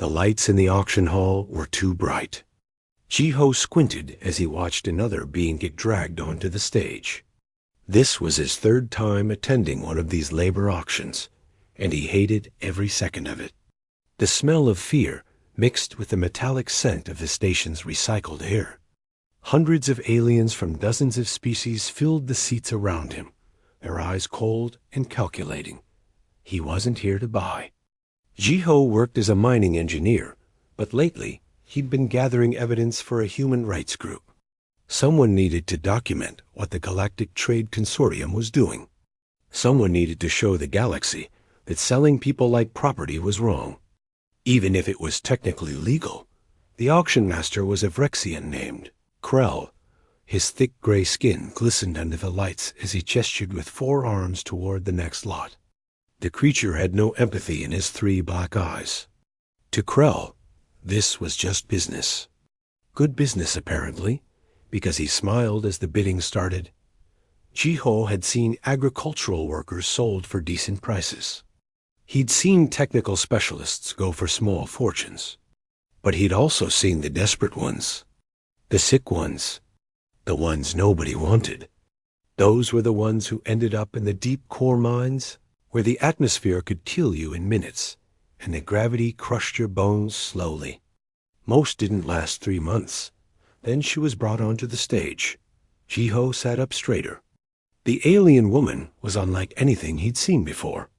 The lights in the auction hall were too bright. Jiho squinted as he watched another being get dragged onto the stage. This was his third time attending one of these labor auctions, and he hated every second of it. The smell of fear mixed with the metallic scent of the station's recycled air. Hundreds of aliens from dozens of species filled the seats around him, their eyes cold and calculating. He wasn't here to buy. Jiho worked as a mining engineer, but lately he'd been gathering evidence for a human rights group. Someone needed to document what the Galactic Trade Consortium was doing. Someone needed to show the galaxy that selling people like property was wrong. Even if it was technically legal, the auction master was a Vrexian named Krell. His thick gray skin glistened under the lights as he gestured with 4 arms toward the next lot. The creature had no empathy in his 3 black eyes. To Krell, this was just business. Good business, apparently, because he smiled as the bidding started. Jiho had seen agricultural workers sold for decent prices. He'd seen technical specialists go for small fortunes. But he'd also seen the desperate ones, the sick ones, the ones nobody wanted. Those were the ones who ended up in the deep core mines where the atmosphere could kill you in minutes and the gravity crushed your bones slowly. Most didn't last 3 months. Then she was brought onto the stage. Jiho sat up straighter. The alien woman was unlike anything he'd seen before.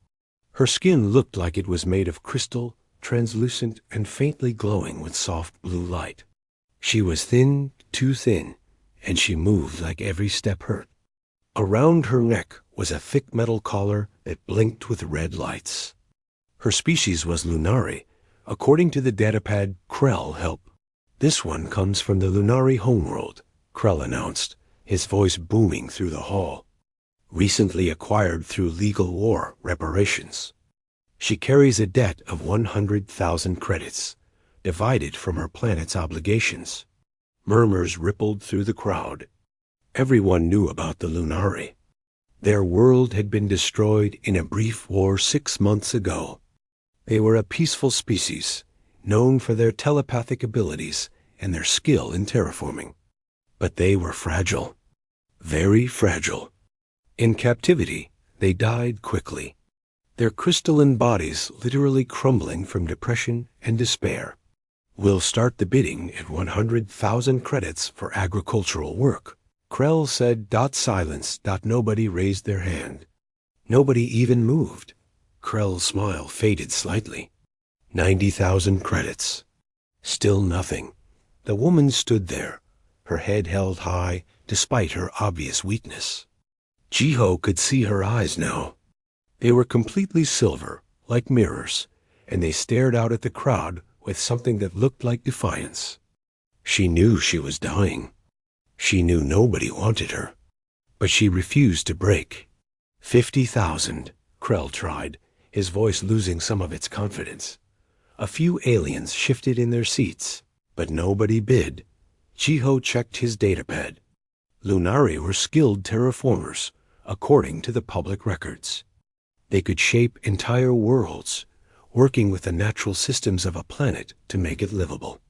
Her skin looked like it was made of crystal, translucent and faintly glowing with soft blue light. She was thin, too thin, and she moved like every step hurt. Around her neck was a thick metal collar that blinked with red lights. Her species was Lunari, according to the datapad Krell help. This one comes from the Lunari homeworld, Krell announced, his voice booming through the hall. Recently acquired through legal war reparations. She carries a debt of 100,000 credits, divided from her planet's obligations. Murmurs rippled through the crowd. Everyone knew about the Lunari. Their world had been destroyed in a brief war 6 months ago. They were a peaceful species, known for their telepathic abilities and their skill in terraforming. But they were fragile, very fragile. In captivity, they died quickly, their crystalline bodies literally crumbling from depression and despair. We'll start the bidding at 100,000 credits for agricultural work, Krell said. Silence. Nobody raised their hand. Nobody even moved. Krell's smile faded slightly. 90,000 credits. Still nothing. The woman stood there, her head held high despite her obvious weakness. Jiho could see her eyes now. They were completely silver, like mirrors, and they stared out at the crowd with something that looked like defiance. She knew she was dying. She knew nobody wanted her. But she refused to break. 50,000, Krell tried, his voice losing some of its confidence. A few aliens shifted in their seats, but nobody bid. Jiho checked his datapad. Lunari were skilled terraformers, according to the public records. They could shape entire worlds, working with the natural systems of a planet to make it livable.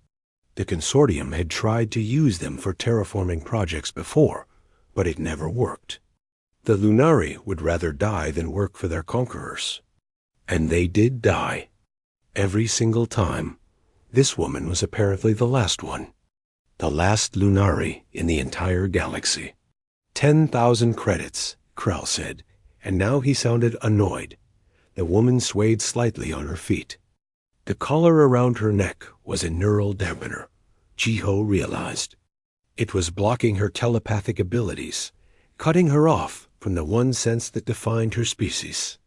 The consortium had tried to use them for terraforming projects before, but it never worked. The Lunari would rather die than work for their conquerors. And they did die. Every single time. This woman was apparently the last one. The last Lunari in the entire galaxy. 10,000 credits, Krell said, and now he sounded annoyed. The woman swayed slightly on her feet. The collar around her neck was a neural dampener, Jiho realized. It was blocking her telepathic abilities, cutting her off from the one sense that defined her species.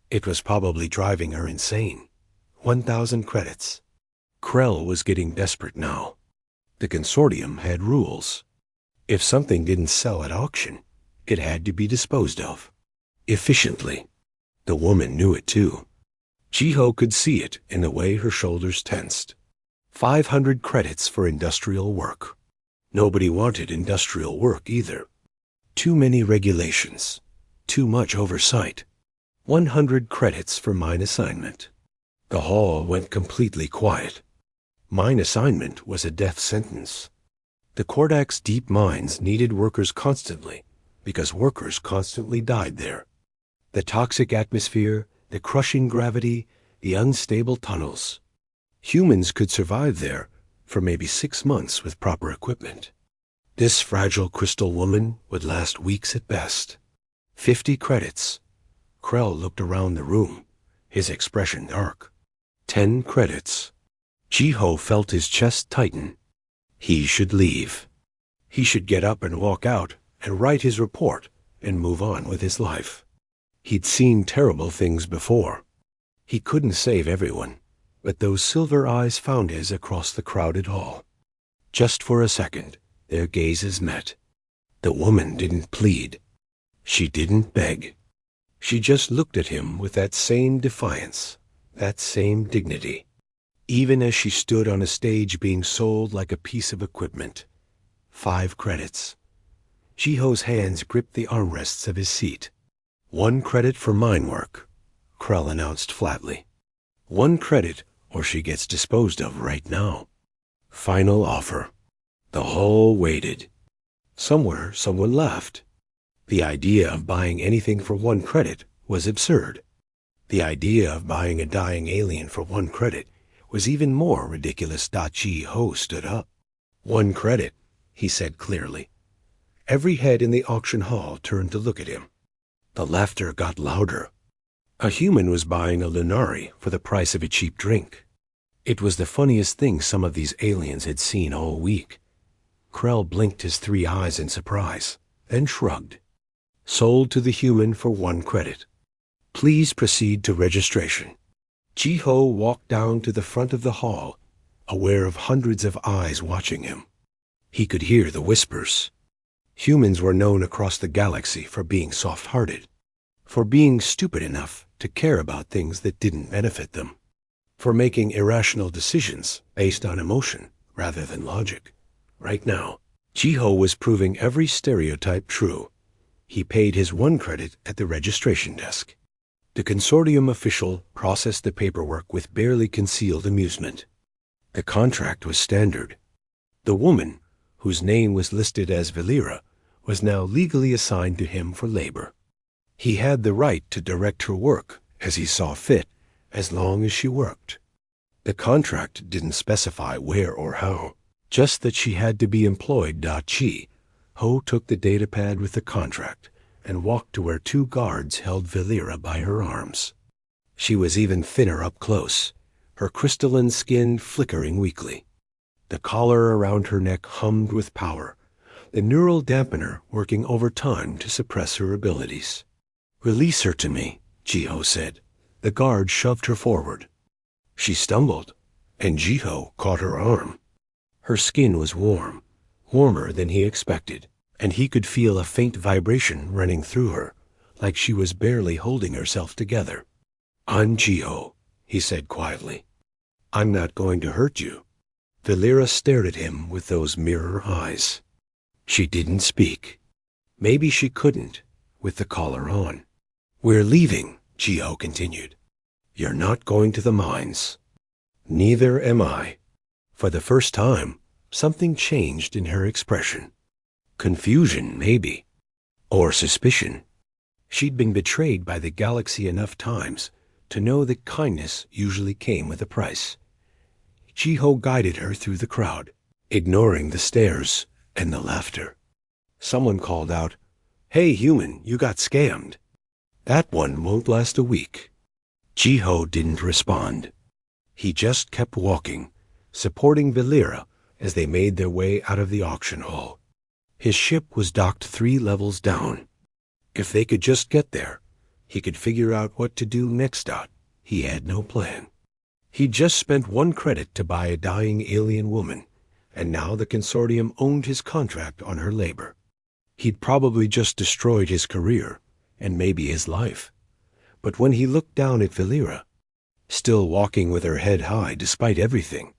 It was probably driving her insane. 1,000 credits. Krell was getting desperate now. The consortium had rules. If something didn't sell at auction, it had to be disposed of. Efficiently. The woman knew it too. Jiho could see it in the way her shoulders tensed. 500 credits for industrial work. Nobody wanted industrial work either. Too many regulations. Too much oversight. 100 credits for mine assignment. The hall went completely quiet. Mine assignment was a death sentence. The Kordak's deep mines needed workers constantly, because workers constantly died there. The toxic atmosphere, the crushing gravity, the unstable tunnels. Humans could survive there for maybe 6 months with proper equipment. This fragile crystal woman would last weeks at best. 50 credits. Krell looked around the room, his expression dark. 10 credits. Jiho felt his chest tighten. He should leave. He should get up and walk out and write his report and move on with his life. He'd seen terrible things before. He couldn't save everyone, but those silver eyes found his across the crowded hall. Just for a second, their gazes met. The woman didn't plead. She didn't beg. She just looked at him with that same defiance, that same dignity, even as she stood on a stage being sold like a piece of equipment. 5 credits. Jiho's hands gripped the armrests of his seat. 1 credit for mine work, Krell announced flatly. 1 credit or she gets disposed of right now. Final offer. The hall waited. Somewhere someone laughed. The idea of buying anything for 1 credit was absurd. The idea of buying a dying alien for 1 credit was even more ridiculous. Jiho stood up. 1 credit, he said clearly. Every head in the auction hall turned to look at him. The laughter got louder. A human was buying a lunari for the price of a cheap drink. It was the funniest thing some of these aliens had seen all week. Krell blinked his 3 eyes in surprise, then shrugged. Sold to the human for 1 credit. Please proceed to registration. Jiho walked down to the front of the hall, aware of hundreds of eyes watching him. He could hear the whispers. Humans were known across the galaxy for being soft-hearted, for being stupid enough to care about things that didn't benefit them, for making irrational decisions based on emotion rather than logic. Right now, Jiho was proving every stereotype true. He paid his 1 credit at the registration desk. The consortium official processed the paperwork with barely concealed amusement. The contract was standard. The woman, whose name was listed as Valera, was now legally assigned to him for labor. He had the right to direct her work as he saw fit, as long as she worked. The contract didn't specify where or how, just that she had to be employed. Ho took the datapad with the contract and walked to where 2 guards held Valera by her arms. She was even thinner up close, her crystalline skin flickering weakly. The collar around her neck hummed with power, the neural dampener working overtime to suppress her abilities. Release her to me, Jiho said. The guard shoved her forward. She stumbled, and Jiho caught her arm. Her skin was warm, warmer than he expected, and he could feel a faint vibration running through her, like she was barely holding herself together. I'm Jiho, he said quietly. I'm not going to hurt you. Valera stared at him with those mirror eyes. She didn't speak. Maybe she couldn't, with the collar on. We're leaving, Jiho continued. You're not going to the mines. Neither am I. For the first time, something changed in her expression. Confusion, maybe. Or suspicion. She'd been betrayed by the galaxy enough times to know that kindness usually came with a price. Jiho guided her through the crowd, ignoring the stares and the laughter. Someone called out, "Hey, human, you got scammed." That one won't last a week. Jiho didn't respond. He just kept walking, supporting Valera as they made their way out of the auction hall. His ship was docked 3 levels down. If they could just get there, he could figure out what to do next. He had no plan. He'd just spent 1 credit to buy a dying alien woman, and now the consortium owned his contract on her labor. He'd probably just destroyed his career, and maybe his life. But when he looked down at Valera, still walking with her head high despite everything,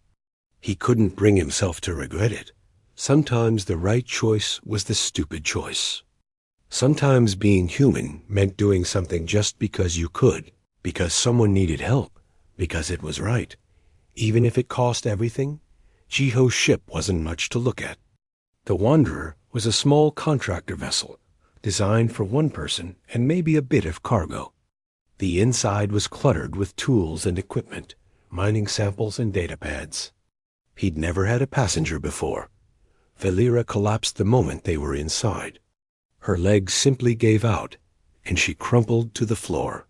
he couldn't bring himself to regret it. Sometimes the right choice was the stupid choice. Sometimes being human meant doing something just because you could, because someone needed help, because it was right. Even if it cost everything, Jiho's ship wasn't much to look at. The Wanderer was a small contractor vessel, designed for one person and maybe a bit of cargo. The inside was cluttered with tools and equipment, mining samples and datapads. He'd never had a passenger before. Valera collapsed the moment they were inside. Her legs simply gave out, and she crumpled to the floor.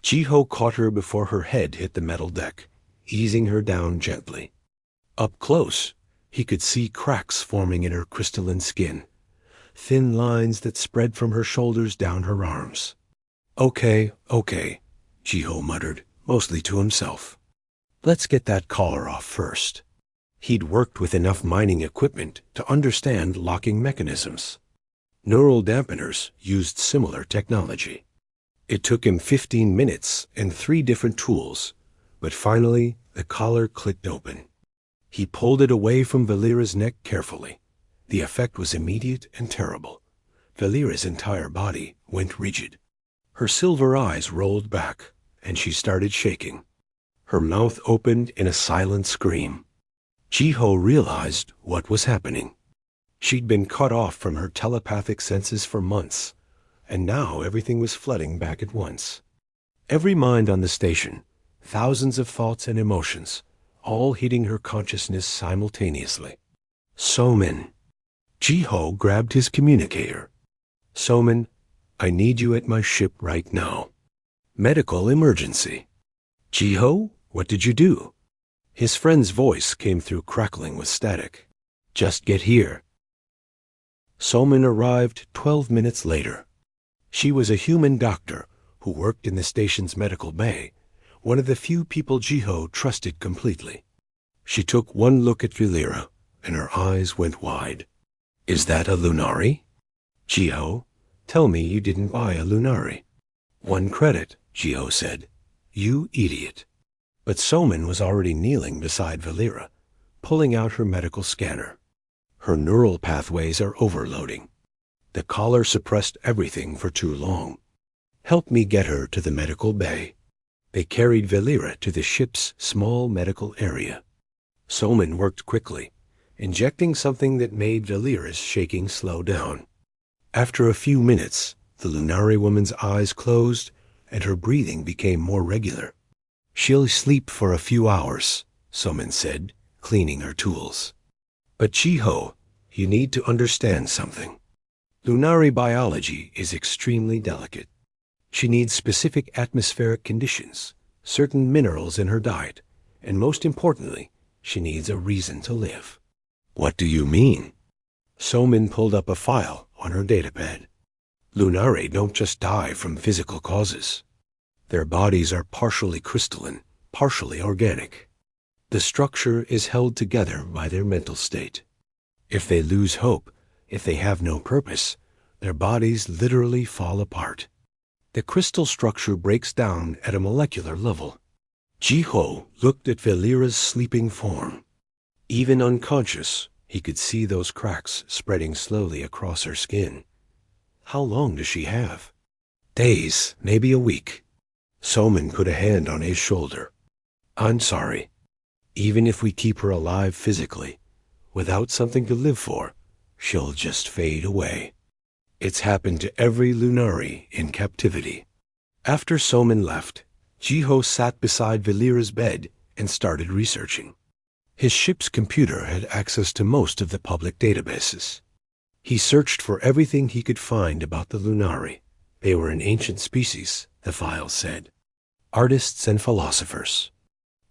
Jiho caught her before her head hit the metal deck, easing her down gently. Up close, he could see cracks forming in her crystalline skin, thin lines that spread from her shoulders down her arms. Okay, Jiho muttered, mostly to himself. Let's get that collar off first. He'd worked with enough mining equipment to understand locking mechanisms. Neural dampeners used similar technology. It took him 15 minutes and 3 different tools, but finally the collar clicked open. He pulled it away from Valera's neck carefully. The effect was immediate and terrible. Valera's entire body went rigid. Her silver eyes rolled back, and she started shaking. Her mouth opened in a silent scream. Jiho realized what was happening. She'd been cut off from her telepathic senses for months, and now everything was flooding back at once. Every mind on the station, thousands of thoughts and emotions, all hitting her consciousness simultaneously. Soman. Jiho grabbed his communicator. Soman, I need you at my ship right now. Medical emergency. Jiho, what did you do? His friend's voice came through crackling with static. Just get here. Soman arrived 12 minutes later. She was a human doctor who worked in the station's medical bay, one of the few people Jiho trusted completely. She took one look at Valera, and her eyes went wide. Is that a Lunari? Jiho, tell me you didn't buy a Lunari. 1 credit, Jiho said. You idiot. But Soman was already kneeling beside Valera, pulling out her medical scanner. Her neural pathways are overloading. The collar suppressed everything for too long. Help me get her to the medical bay. They carried Valera to the ship's small medical area. Soman worked quickly, injecting something that made Valera's shaking slow down. After a few minutes, the Lunari woman's eyes closed and her breathing became more regular. She'll sleep for a few hours, Soman said, cleaning her tools. But Jiho, you need to understand something. Lunari biology is extremely delicate. She needs specific atmospheric conditions, certain minerals in her diet, and most importantly, she needs a reason to live. What do you mean? Soman pulled up a file on her datapad. Lunari don't just die from physical causes. Their bodies are partially crystalline, partially organic. The structure is held together by their mental state. If they lose hope, if they have no purpose, their bodies literally fall apart. The crystal structure breaks down at a molecular level. Jiho looked at Valera's sleeping form. Even unconscious, he could see those cracks spreading slowly across her skin. How long does she have? Days, maybe a week. Soman put a hand on his shoulder. I'm sorry. Even if we keep her alive physically, without something to live for, she'll just fade away. It's happened to every Lunari in captivity. After Soman left, Jiho sat beside Valera's bed and started researching. His ship's computer had access to most of the public databases. He searched for everything he could find about the Lunari. They were an ancient species, the file said. Artists and philosophers.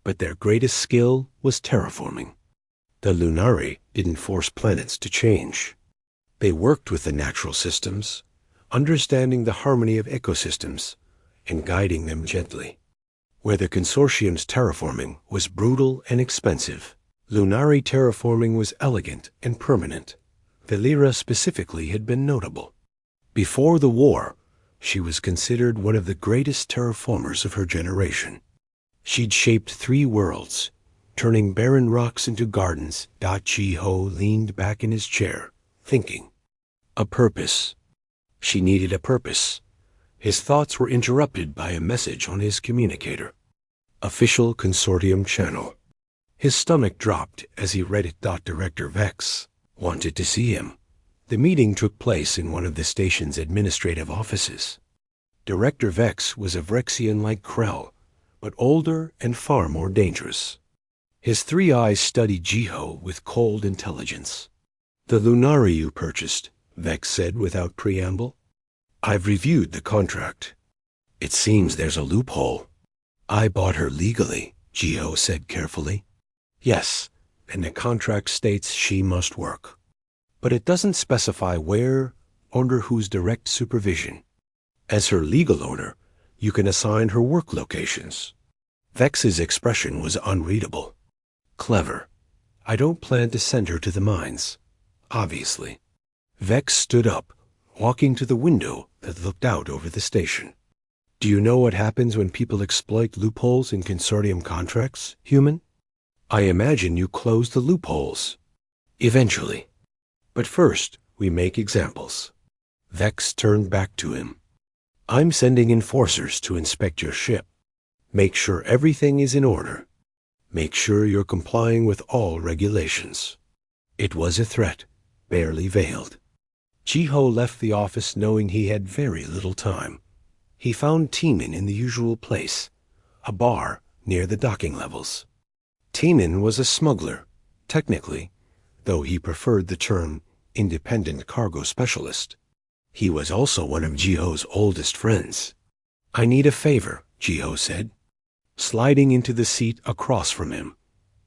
But their greatest skill was terraforming. The Lunari didn't force planets to change. They worked with the natural systems, understanding the harmony of ecosystems and guiding them gently. Where the consortium's terraforming was brutal and expensive, Lunari terraforming was elegant and permanent. Valera specifically had been notable. Before the war, she was considered one of the greatest terraformers of her generation. She'd shaped 3 worlds, turning barren rocks into gardens. Jiho leaned back in his chair, thinking. A purpose. She needed a purpose. His thoughts were interrupted by a message on his communicator. Official Consortium Channel. His stomach dropped as he read it. Director Vex wanted to see him. The meeting took place in one of the station's administrative offices. Director Vex was a Vrexian like Krell, but older and far more dangerous. His 3 eyes studied Jiho with cold intelligence. "The Lunari you purchased," Vex said without preamble. "I've reviewed the contract. It seems there's a loophole." "I bought her legally," Jiho said carefully. "Yes, and the contract states she must work. But it doesn't specify where or under whose direct supervision. As her legal owner, you can assign her work locations." Vex's expression was unreadable. "Clever. I don't plan to send her to the mines, obviously." Vex stood up, walking to the window that looked out over the station. "Do you know what happens when people exploit loopholes in consortium contracts, human? I imagine you close the loopholes. Eventually. But first, we make examples." Vex turned back to him. "I'm sending enforcers to inspect your ship. Make sure everything is in order. Make sure you're complying with all regulations." It was a threat, barely veiled. Jiho left the office knowing he had very little time. He found Teeman in the usual place, a bar near the docking levels. Teeman was a smuggler, technically, though he preferred the term independent cargo specialist. He was also one of Jiho's oldest friends. "I need a favor," Jiho said. Sliding into the seat across from him,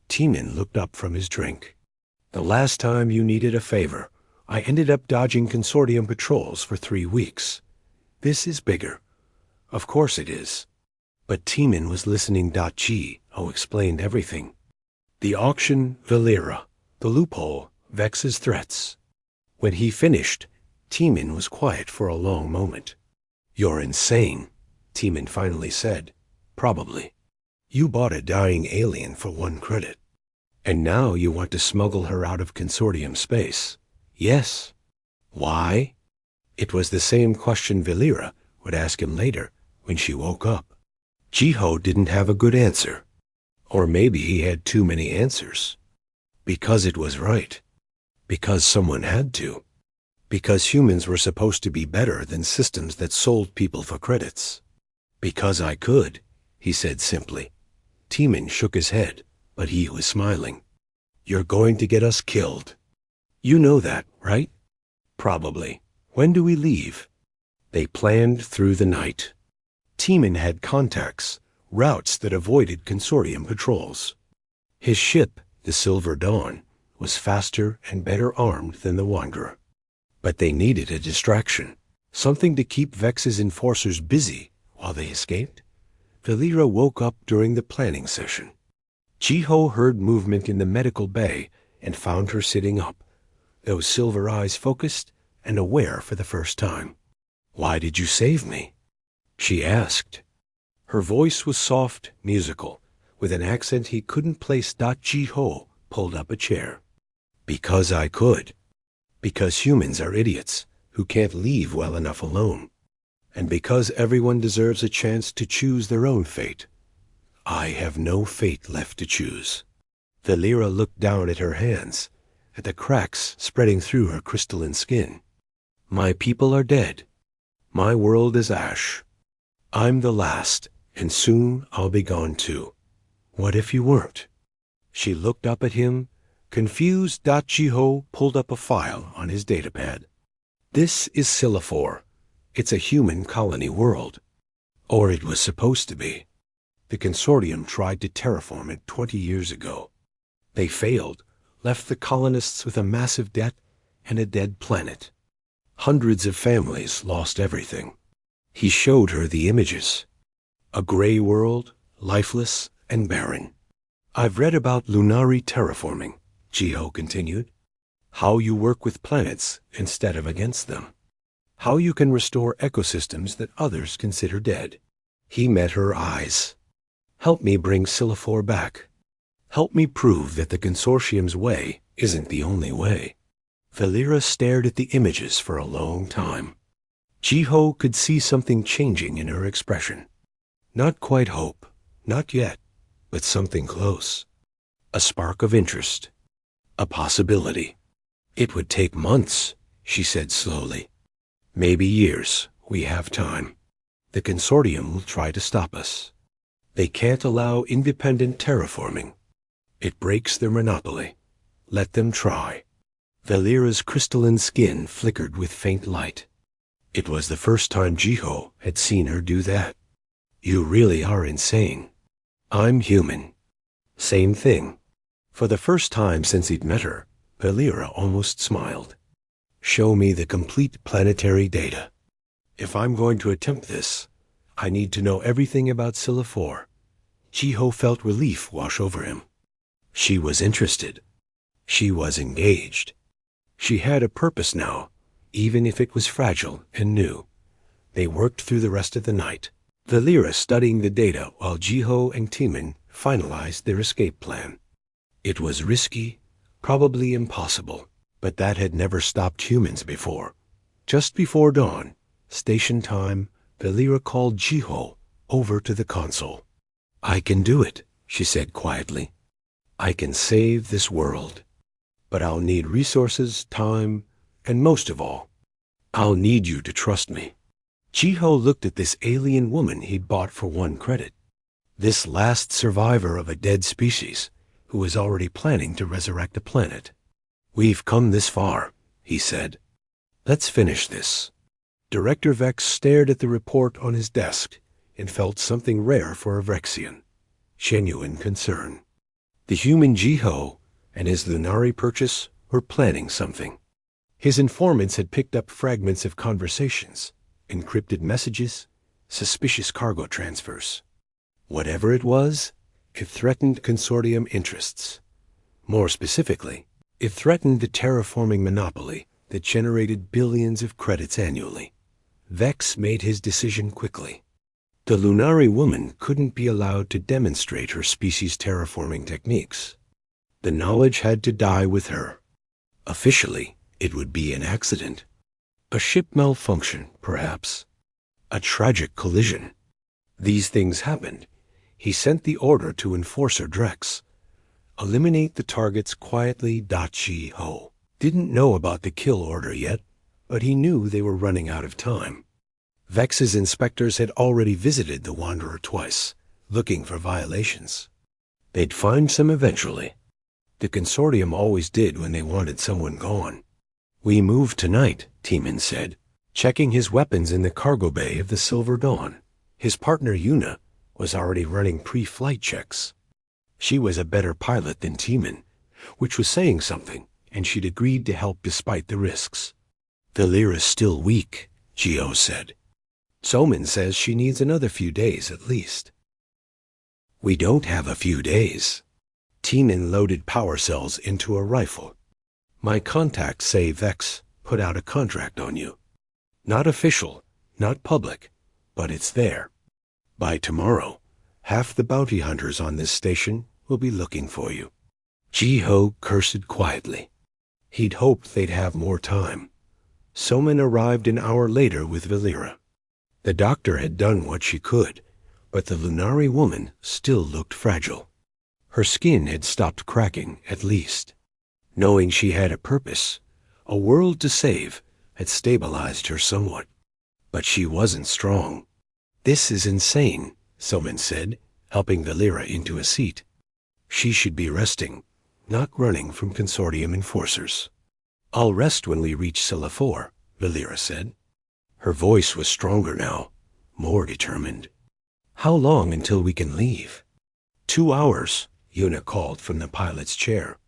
Teeman looked up from his drink. "The last time you needed a favor, I ended up dodging consortium patrols for 3 weeks. This is bigger. Of course it is." But Teeman was listening. Jiho explained everything. The auction, Valera, the loophole, Vex's threats. When he finished, Teeman was quiet for a long moment. "You're insane," Teeman finally said. "Probably. You bought a dying alien for 1 credit. And now you want to smuggle her out of consortium space. Yes. Why?" It was the same question Valera would ask him later when she woke up. Jiho didn't have a good answer. Or maybe he had too many answers. Because it was right. Because someone had to. Because humans were supposed to be better than systems that sold people for credits. "Because I could," he said simply. Teeman shook his head, but he was smiling. "You're going to get us killed. You know that, right?" "Probably. When do we leave?" They planned through the night. Teeman had contacts, routes that avoided consortium patrols. His ship, the Silver Dawn, was faster and better armed than the Wanderer. But they needed a distraction, something to keep Vex's enforcers busy while they escaped. Valera woke up during the planning session. Jiho heard movement in the medical bay and found her sitting up, those silver eyes focused and aware for the first time. "Why did you save me?" she asked. Her voice was soft, musical, with an accent he couldn't place. Jiho pulled up a chair. "Because I could. Because humans are idiots who can't leave well enough alone. And because everyone deserves a chance to choose their own fate. I have no fate left to choose." Valera looked down at her hands, at the cracks spreading through her crystalline skin. "My people are dead. My world is ash. I'm the last, and soon I'll be gone too. What if you weren't?" She looked up at him, confused. Jiho pulled up a file on his datapad. "This is Silifor. It's a human colony world. Or it was supposed to be. The consortium tried to terraform it 20 years ago. They failed, left the colonists with a massive debt and a dead planet. Hundreds of families lost everything." He showed her the images. A gray world, lifeless and barren. "I've read about Lunari terraforming," Jiho continued. "How you work with planets instead of against them. How you can restore ecosystems that others consider dead." He met her eyes. "Help me bring Silifor back. Help me prove that the consortium's way isn't the only way." Valera stared at the images for a long time. Jiho could see something changing in her expression. Not quite hope, Not yet, but something close. A spark of interest. A possibility. It would take months, she said slowly. Maybe years. We have time. The consortium will try to stop us. They can't allow independent terraforming. It breaks their monopoly. Let them try. Valera's crystalline skin flickered with faint light. It was the first time Jiho had seen her do that. You really are insane. I'm human. Same thing. For the first time since he'd met her, Valera almost smiled. Show me the complete planetary data. If I'm going to attempt this, I need to know everything about Scylla 4. Jiho felt relief wash over him. She was interested. She was engaged. She had a purpose now, even if it was fragile and new. They worked through the rest of the night, Valera studying the data while Jiho and Timan finalized their escape plan. It was risky, probably impossible, but that had never stopped humans before. Just before dawn, station time, Valera called Jiho over to the console. I can do it, she said quietly. I can save this world. But I'll need resources, time, and most of all, I'll need you to trust me. Jiho looked at this alien woman he'd bought for 1 credit. This last survivor of a dead species who was already planning to resurrect a planet. We've come this far, he said. Let's finish this. Director Vex stared at the report on his desk and felt something rare for a Vexian. Genuine concern. The human Jiho and his Lunari purchase were planning something. His informants had picked up fragments of conversations, encrypted messages, suspicious cargo transfers. Whatever it was, it threatened consortium interests. More specifically, it threatened the terraforming monopoly that generated billions of credits annually. Vex made his decision quickly. The Lunari woman couldn't be allowed to demonstrate her species' terraforming techniques. The knowledge had to die with her. Officially, it would be an accident. A ship malfunction, perhaps. A tragic collision. These things happened. He sent the order to Enforcer Drex. Eliminate the targets quietly. Jiho didn't know about the kill order yet, but he knew they were running out of time. Vex's inspectors had already visited the Wanderer twice, looking for violations. They'd find some eventually. The consortium always did when they wanted someone gone. We move tonight, Timan said, checking his weapons in the cargo bay of the Silver Dawn. His partner Yuna was already running pre-flight checks. She was a better pilot than Timan, which was saying something, and she'd agreed to help despite the risks. Valera's still weak, Gio said. Soman says she needs another few days at least. We don't have a few days. Timan loaded power cells into a rifle. My contacts say Vex put out a contract on you. Not official, not public, but it's there. By tomorrow, half the bounty hunters on this station will be looking for you. Jiho cursed quietly. He'd hoped they'd have more time. Soman arrived an hour later with Valera. The doctor had done what she could, but the Lunari woman still looked fragile. Her skin had stopped cracking, at least. Knowing she had a purpose, a world to save, had stabilized her somewhat. But she wasn't strong. This is insane, Soman said, helping Valera into a seat. She should be resting, not running from consortium enforcers. I'll rest when we reach Scylla 4, Valera said. Her voice was stronger now, more determined. How long until we can leave? 2 hours, Yuna called from the pilot's chair.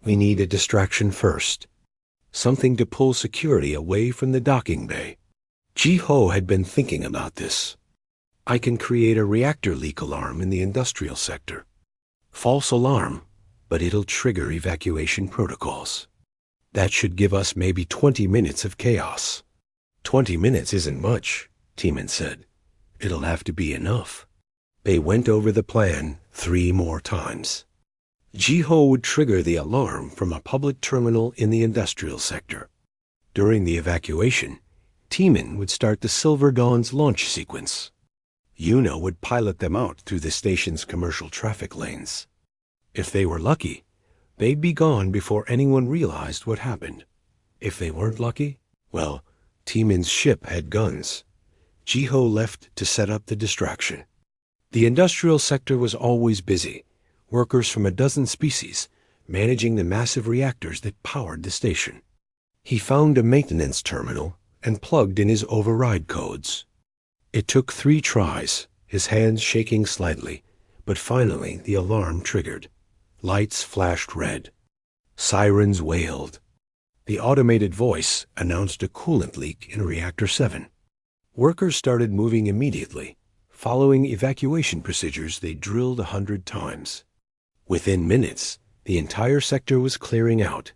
We need a distraction first. Something to pull security away from the docking bay. Jiho had been thinking about this. I can create a reactor leak alarm in the industrial sector. False alarm, but it'll trigger evacuation protocols. That should give us maybe 20 minutes of chaos. 20 minutes isn't much, Timan said. It'll have to be enough. They went over the plan 3 more times. Jiho would trigger the alarm from a public terminal in the industrial sector. During the evacuation, Timan would start the Silver Dawn's launch sequence. Yuna would pilot them out through the station's commercial traffic lanes. If they were lucky, they'd be gone before anyone realized what happened. If they weren't lucky, well, Timon's ship had guns. Jiho left to set up the distraction. The industrial sector was always busy, workers from a dozen species managing the massive reactors that powered the station. He found a maintenance terminal and plugged in his override codes. It took 3 tries, his hands shaking slightly, but finally the alarm triggered. Lights flashed red. Sirens wailed. The automated voice announced a coolant leak in Reactor 7. Workers started moving immediately, following evacuation procedures they drilled 100 times. Within minutes, the entire sector was clearing out.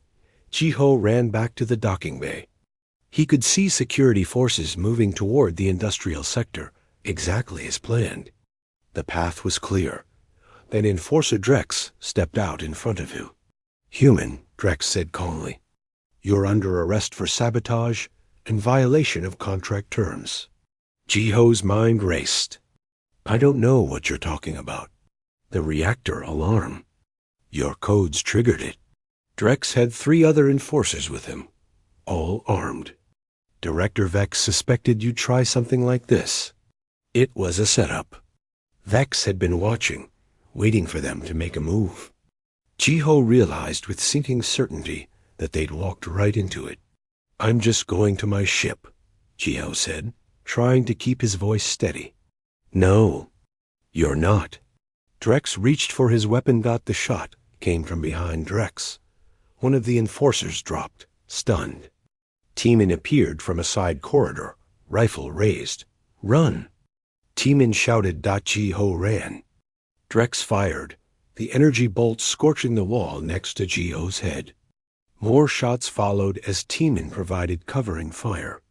Jiho ran back to the docking bay. He could see security forces moving toward the industrial sector, exactly as planned. The path was clear. Then Enforcer Drex stepped out in front of him. "Human," Drex said calmly. "You're under arrest for sabotage and violation of contract terms." Jiho's mind raced. "I don't know what you're talking about." "The reactor alarm. Your codes triggered it." Drex had 3 other enforcers with him, all armed. Director Vex suspected you'd try something like this. It was a setup. Vex had been watching, waiting for them to make a move. Jiho realized with sinking certainty that they'd walked right into it. "I'm just going to my ship," Jiho said, trying to keep his voice steady. "No, you're not." Drex reached for his weapon. The shot came from behind Drex. One of the enforcers dropped, stunned. Timon appeared from a side corridor, rifle raised. "Run!" Timon shouted. Jiho ran. Drex fired, the energy bolt scorching the wall next to Jiho's head. More shots followed as Timon provided covering fire.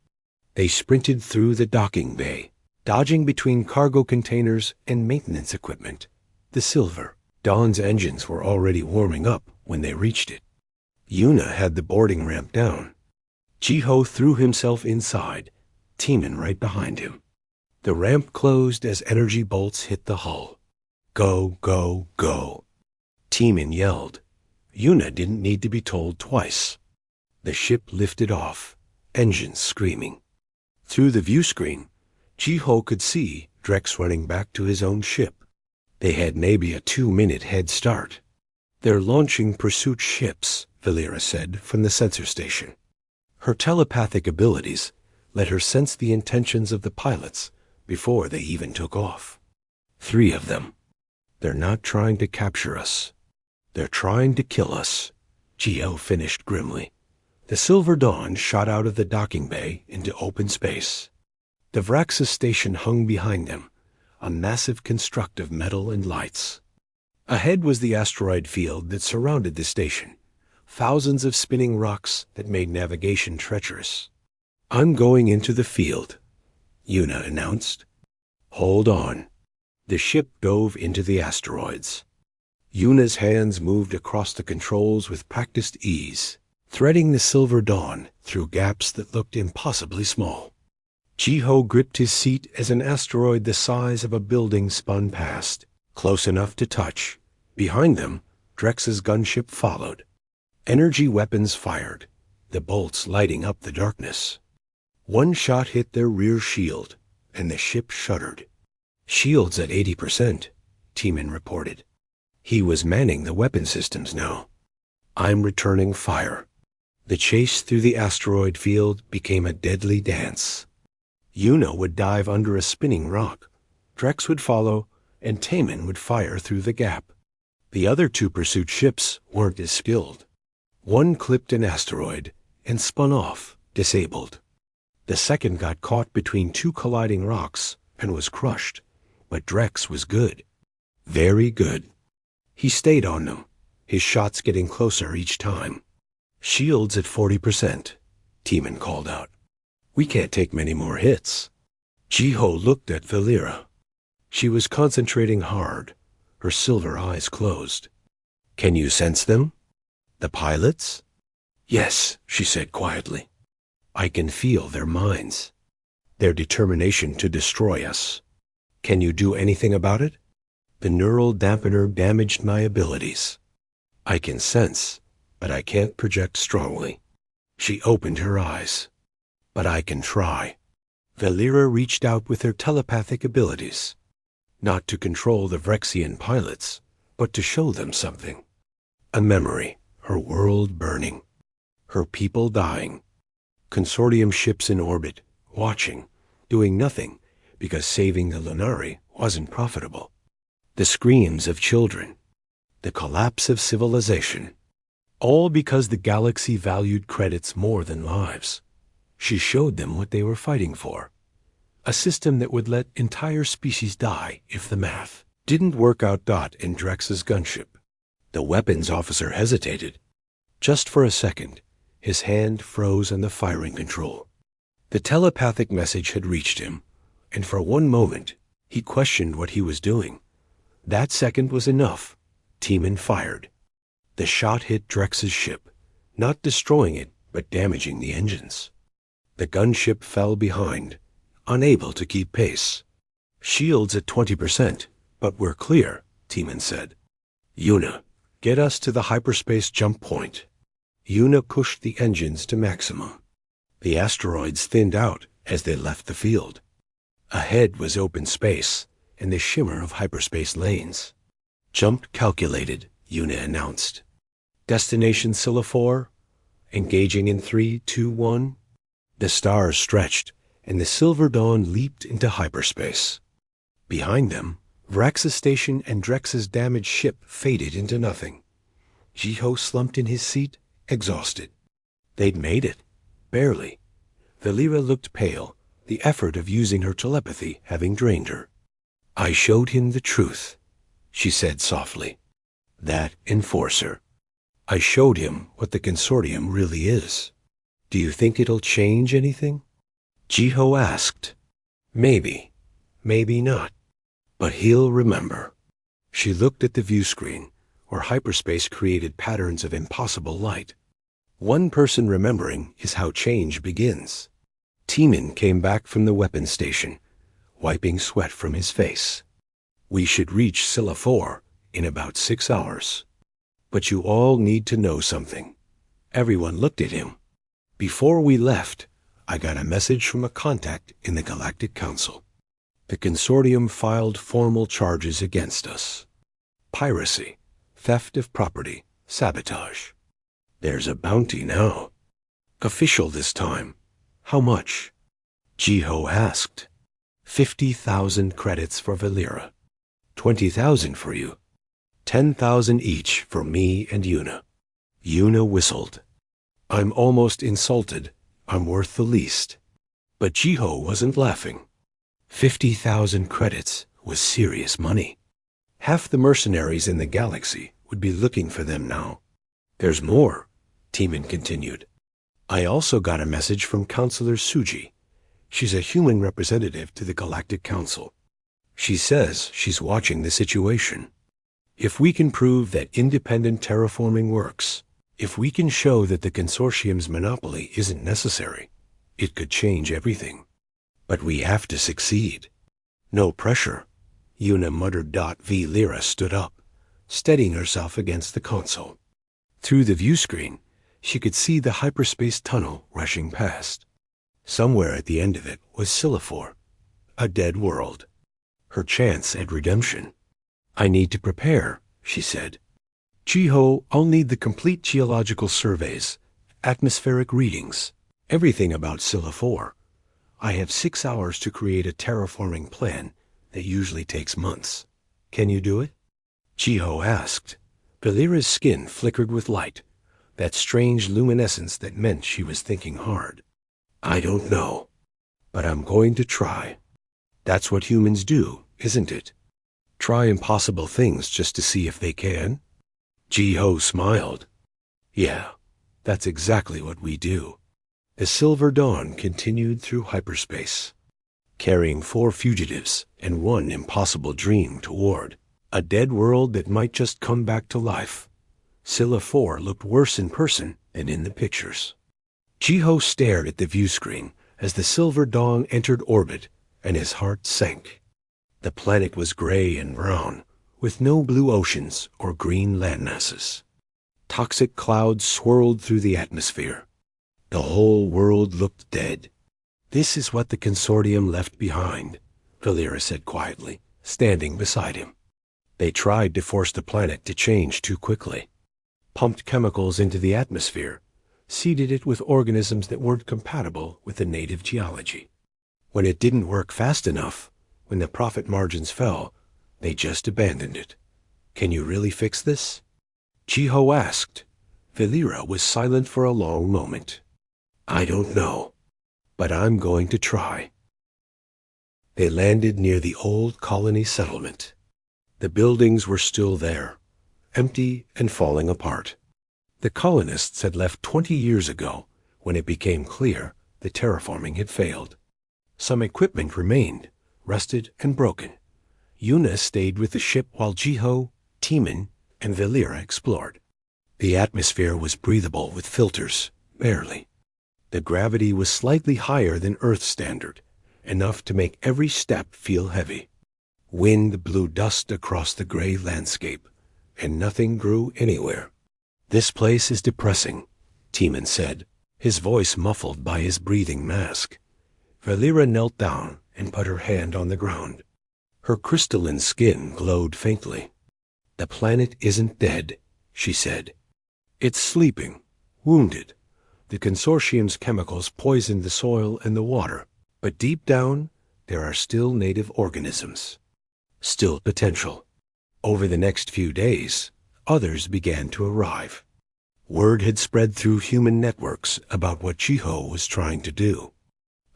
They sprinted through the docking bay, dodging between cargo containers and maintenance equipment. The Silver Dawn's engines were already warming up when they reached it. Yuna had the boarding ramp down. Jiho threw himself inside, Timon right behind him. The ramp closed as energy bolts hit the hull. "Go, go, go." Timon yelled. Yuna didn't need to be told twice. The ship lifted off, engines screaming. Through the view screen, Jiho could see Drex running back to his own ship. They had maybe a 2-minute head start. "They're launching pursuit ships," Valera said from the sensor station. Her telepathic abilities let her sense the intentions of the pilots before they even took off. 3 of them. "They're not trying to capture us. They're trying to kill us," Jiho finished grimly. The Silver Dawn shot out of the docking bay into open space. The Vraxis station hung behind them, a massive construct of metal and lights. Ahead was the asteroid field that surrounded the station, thousands of spinning rocks that made navigation treacherous. "I'm going into the field," Yuna announced. "Hold on." The ship dove into the asteroids. Yuna's hands moved across the controls with practiced ease, threading the Silver Dawn through gaps that looked impossibly small. Jiho gripped his seat as an asteroid the size of a building spun past, close enough to touch. Behind them, Drex's gunship followed. Energy weapons fired, the bolts lighting up the darkness. One shot hit their rear shield, and the ship shuddered. "Shield's at 80%, Timon reported. He was manning the weapon systems now. "I'm returning fire." The chase through the asteroid field became a deadly dance. Yuna would dive under a spinning rock. Drex would follow, and Timon would fire through the gap. The other 2 pursuit ships weren't as skilled. One clipped an asteroid and spun off, disabled. The second got caught between 2 colliding rocks and was crushed, but Drex was good. Very good. He stayed on them, his shots getting closer each time. "Shield's at 40%, Timon called out. "We can't take many more hits." Jiho looked at Valera. She was concentrating hard, her silver eyes closed. "Can you sense them? The pilots?" "Yes," she said quietly. "I can feel their minds. Their determination to destroy us. Can you do anything about it? The neural dampener damaged my abilities. I can sense, but I can't project strongly. She opened her eyes. But I can try. Valera reached out with her telepathic abilities, not to control the Vrexian pilots, but to show them something. A memory, her world burning, her people dying, consortium ships in orbit, watching, doing nothing, because saving the Lunari wasn't profitable. The screams of children, the collapse of civilization, all because the galaxy valued credits more than lives. She showed them what they were fighting for. A system that would let entire species die if the math didn't work out. In Drex's gunship. The weapons officer hesitated. Just for a second, his hand froze on the firing control. The telepathic message had reached him, and for one moment, he questioned what he was doing. That second was enough. Teeman fired. The shot hit Drex's ship, not destroying it, but damaging the engines. The gunship fell behind, unable to keep pace. Shields at 20%, but we're clear, Teeman said. Yuna, get us to the hyperspace jump point. Yuna pushed the engines to maximum. The asteroids thinned out as they left the field. Ahead was open space and the shimmer of hyperspace lanes. Jump calculated, Yuna announced. Destination Scylla 4, engaging in 3, 2, 1. The stars stretched, and the Silver Dawn leaped into hyperspace. Behind them, Vrax's station and Drex's damaged ship faded into nothing. Jiho slumped in his seat, exhausted. They'd made it. Barely. Valera looked pale, the effort of using her telepathy having drained her. I showed him the truth, she said softly. That enforcer. I showed him what the consortium really is. Do you think it'll change anything? Jiho asked. Maybe. Maybe not. But he'll remember. She looked at the view screen, where hyperspace created patterns of impossible light. One person remembering is how change begins. Teeman came back from the weapons station, wiping sweat from his face. We should reach Scylla 4 in about 6 hours. But you all need to know something. Everyone looked at him. Before we left, I got a message from a contact in the Galactic Council. The consortium filed formal charges against us. Piracy, theft of property, sabotage. There's a bounty now. Official this time. How much? Jiho asked. 50,000 credits for Valera. 20,000 for you. 10,000 each for me and Yuna. Yuna whistled. I'm almost insulted. I'm worth the least. But Jiho wasn't laughing. 50,000 credits was serious money. Half the mercenaries in the galaxy would be looking for them now. There's more, Teeman continued. I also got a message from Counselor Suji. She's a human representative to the Galactic Council. She says she's watching the situation. If we can prove that independent terraforming works, if we can show that the consortium's monopoly isn't necessary, it could change everything. But we have to succeed. No pressure. Yuna muttered. Valera stood up, steadying herself against the console. Through the view screen, she could see the hyperspace tunnel rushing past. Somewhere at the end of it was Scylla 4, a dead world. Her chance at redemption. I need to prepare, she said. Jiho, I'll need the complete geological surveys, atmospheric readings, everything about Scylla 4. I have 6 hours to create a terraforming plan that usually takes months. Can you do it? Jiho asked. Valera's skin flickered with light, that strange luminescence that meant she was thinking hard. I don't know, but I'm going to try. That's what humans do, isn't it? Try impossible things just to see if they can? Jiho smiled. Yeah, that's exactly what we do. The Silver Dawn continued through hyperspace, carrying 4 fugitives and 1 impossible dream toward a dead world that might just come back to life. Scylla 4 looked worse in person than in the pictures. Jiho stared at the view screen as the Silver Dawn entered orbit, and his heart sank. The planet was gray and brown, with no blue oceans or green landmasses. Toxic clouds swirled through the atmosphere. The whole world looked dead. "This is what the consortium left behind," Valera said quietly, standing beside him. "They tried to force the planet to change too quickly. Pumped chemicals into the atmosphere, seeded it with organisms that weren't compatible with the native geology. When it didn't work fast enough, when the profit margins fell, they just abandoned it. Can you really fix this?" Jiho asked. Valera was silent for a long moment. "I don't know, but I'm going to try." They landed near the old colony settlement. The buildings were still there, empty and falling apart. The colonists had left 20 years ago when it became clear the terraforming had failed. Some equipment remained, rusted and broken. Yuna stayed with the ship while Jiho, Timan, and Valera explored. The atmosphere was breathable with filters, barely. The gravity was slightly higher than Earth standard, enough to make every step feel heavy. Wind blew dust across the gray landscape, and nothing grew anywhere. "This place is depressing," Timan said, his voice muffled by his breathing mask. Valera knelt down and put her hand on the ground. Her crystalline skin glowed faintly. "The planet isn't dead," she said. "It's sleeping, wounded. The consortium's chemicals poisoned the soil and the water, but deep down there are still native organisms. Still potential." Over the next few days, others began to arrive. Word had spread through human networks about what Jiho was trying to do.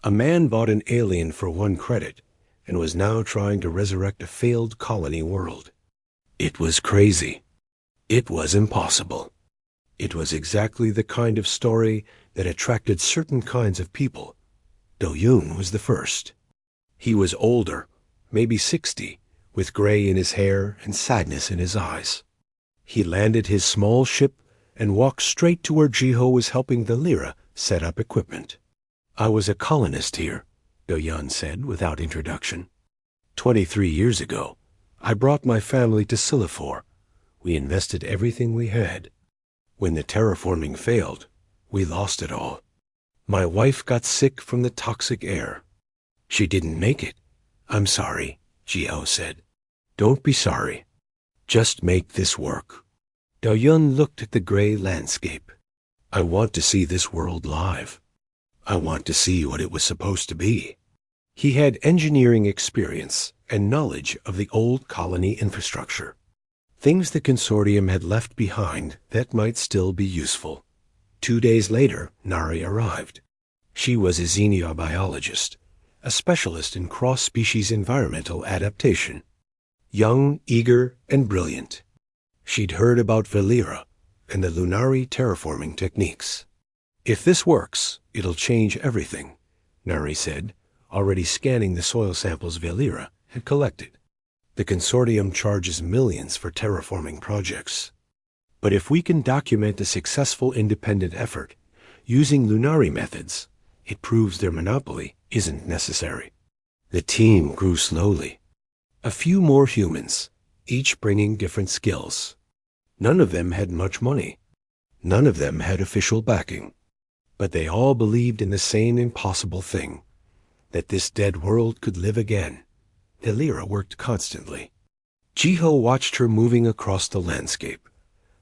A man bought an alien for 1 credit and was now trying to resurrect a failed colony world. It was crazy. It was impossible. It was exactly the kind of story that attracted certain kinds of people. Do-Yoon was the first. He was older, maybe 60, with gray in his hair and sadness in his eyes. He landed his small ship and walked straight to where Jiho was helping Valera set up equipment. "I was a colonist here," Do-Yoon said without introduction. 23 years ago, I brought my family to Silifor. We invested everything we had. When the terraforming failed, we lost it all. My wife got sick from the toxic air. She didn't make it. I'm sorry," Jiho said. "Don't be sorry. Just make this work." Do-Yoon looked at the gray landscape. "I want to see this world live. I want to see what it was supposed to be." He had engineering experience and knowledge of the old colony infrastructure. Things the consortium had left behind that might still be useful. 2 days later, Nari arrived. She was a xenobiologist, a specialist in cross-species environmental adaptation. Young, eager, and brilliant. She'd heard about Valera and the Lunari terraforming techniques. "If this works, it'll change everything," Nari said, already scanning the soil samples Valera had collected. "The consortium charges millions for terraforming projects. But if we can document a successful independent effort using Lunari methods, it proves their monopoly isn't necessary." The team grew slowly. A few more humans, each bringing different skills. None of them had much money. None of them had official backing. But they all believed in the same impossible thing, that this dead world could live again. Valera worked constantly. Jiho watched her moving across the landscape,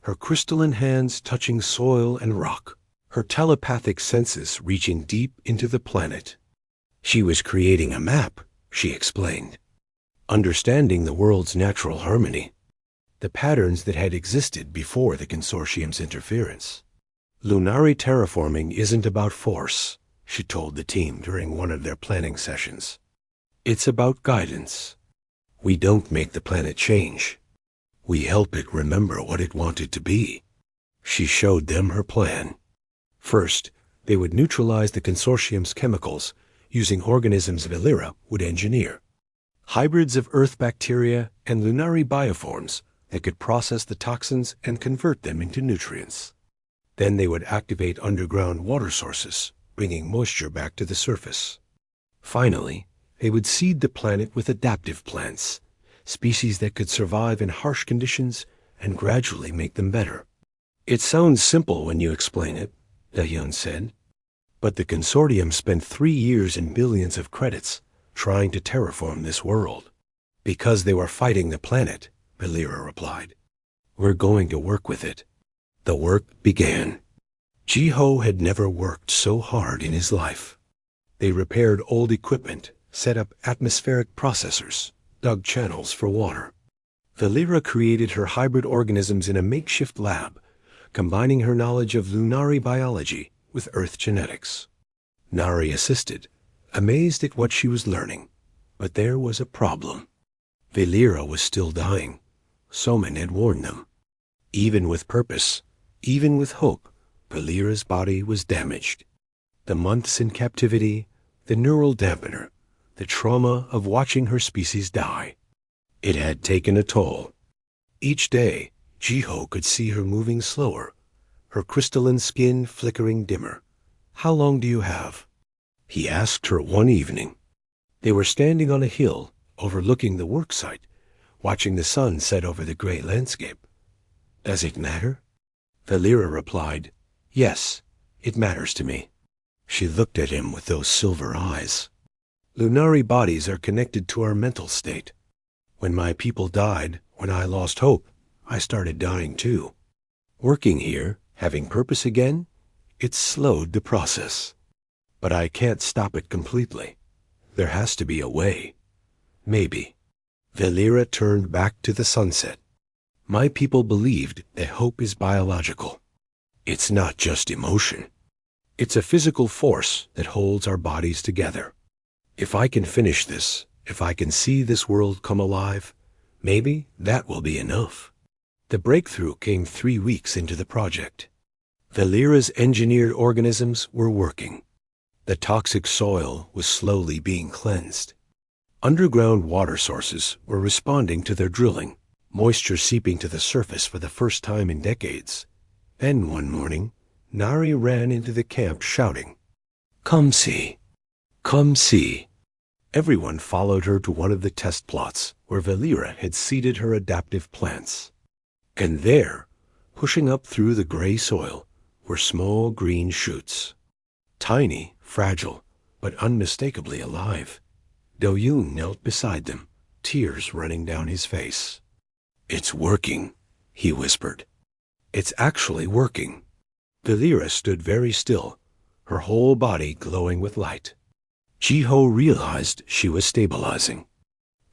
her crystalline hands touching soil and rock, her telepathic senses reaching deep into the planet. She was creating a map, she explained, understanding the world's natural harmony, the patterns that had existed before the consortium's interference. "Lunari terraforming isn't about force," she told the team during one of their planning sessions. "It's about guidance. We don't make the planet change. We help it remember what it wanted to be." She showed them her plan. First, they would neutralize the consortium's chemicals using organisms Valera would engineer. Hybrids of Earth bacteria and Lunari bioforms that could process the toxins and convert them into nutrients. Then they would activate underground water sources, bringing moisture back to the surface. Finally, They would seed the planet with adaptive plants, species that could survive in harsh conditions and gradually make them better. It sounds simple when you explain it, Dahyun said. But the consortium spent 3 years and billions of credits trying to terraform this world. Because they were fighting the planet, Valera replied. We're going to work with it. The work began. Ji-ho had never worked so hard in his life. They repaired old equipment, set up atmospheric processors, dug channels for water. Valera created her hybrid organisms in a makeshift lab, combining her knowledge of Lunari biology with Earth genetics. Nari assisted, amazed at what she was learning. But there was a problem. Valera was still dying. Somen had warned them. Even with purpose, even with hope, Valera's body was damaged. The months in captivity, the neural dampener, the trauma of watching her species die. It had taken a toll. Each day, Ji-ho could see her moving slower, her crystalline skin flickering dimmer. How long do you have? He asked her one evening. They were standing on a hill overlooking the worksite, watching the sun set over the gray landscape. Does it matter? Valera replied, Yes, it matters to me. She looked at him with those silver eyes. Lunari bodies are connected to our mental state. When my people died, when I lost hope, I started dying too. Working here, having purpose again, it slowed the process. But I can't stop it completely. There has to be a way. Maybe. Valera turned back to the sunset. My people believed that hope is biological. It's not just emotion. It's a physical force that holds our bodies together. If I can finish this, if I can see this world come alive, maybe that will be enough. The breakthrough came 3 weeks into the project. Valera's engineered organisms were working. The toxic soil was slowly being cleansed. Underground water sources were responding to their drilling, moisture seeping to the surface for the first time in decades. Then one morning, Nari ran into the camp shouting, Come see! Come see! Everyone followed her to one of the test plots where Valera had seeded her adaptive plants. And there, pushing up through the gray soil, were small green shoots. Tiny, fragile, but unmistakably alive. Do-yoon knelt beside them, tears running down his face. It's working, he whispered. It's actually working. Valera stood very still, her whole body glowing with light. Ji-ho realized she was stabilizing.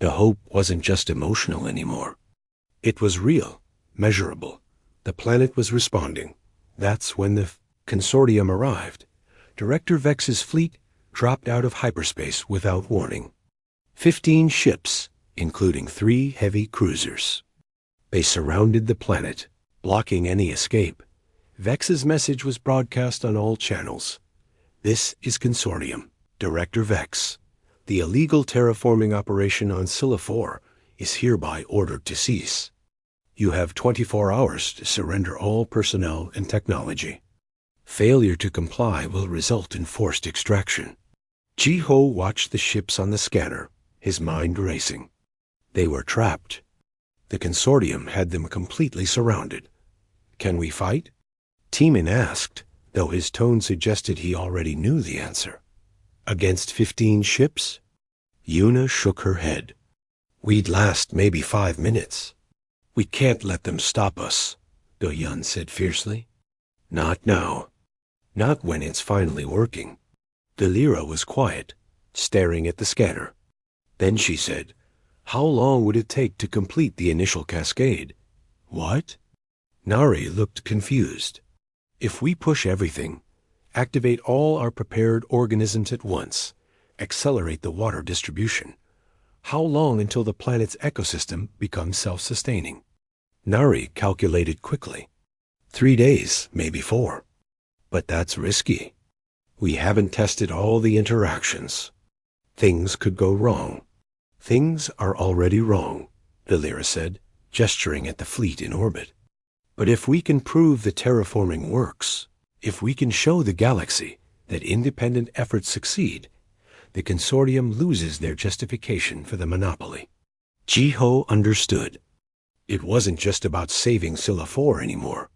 The hope wasn't just emotional anymore. It was real, measurable. The planet was responding. That's when the consortium arrived. Director Vex's fleet dropped out of hyperspace without warning. 15 ships, including 3 heavy cruisers. They surrounded the planet, blocking any escape. Vex's message was broadcast on all channels. This is Consortium, Director Vex. The illegal terraforming operation on Scylla 4 is hereby ordered to cease. You have 24 hours to surrender all personnel and technology. Failure to comply will result in forced extraction. Ji-ho watched the ships on the scanner, his mind racing. They were trapped. The consortium had them completely surrounded. Can we fight? Teeman asked, though his tone suggested he already knew the answer. Against 15 ships? Yuna shook her head. We'd last maybe 5 minutes. We can't let them stop us, Do-yoon said fiercely. Not now. Not when it's finally working. Valera was quiet, staring at the scanner. Then she said, How long would it take to complete the initial cascade? What? Nari looked confused. If we push everything, activate all our prepared organisms at once, accelerate the water distribution, how long until the planet's ecosystem becomes self-sustaining? Nari calculated quickly. 3 days, maybe 4. But that's risky. We haven't tested all the interactions. Things could go wrong. Things are already wrong, Valera said, gesturing at the fleet in orbit. But if we can prove the terraforming works, if we can show the galaxy that independent efforts succeed, the consortium loses their justification for the monopoly. Jiho understood. It wasn't just about saving Scylla 4 anymore.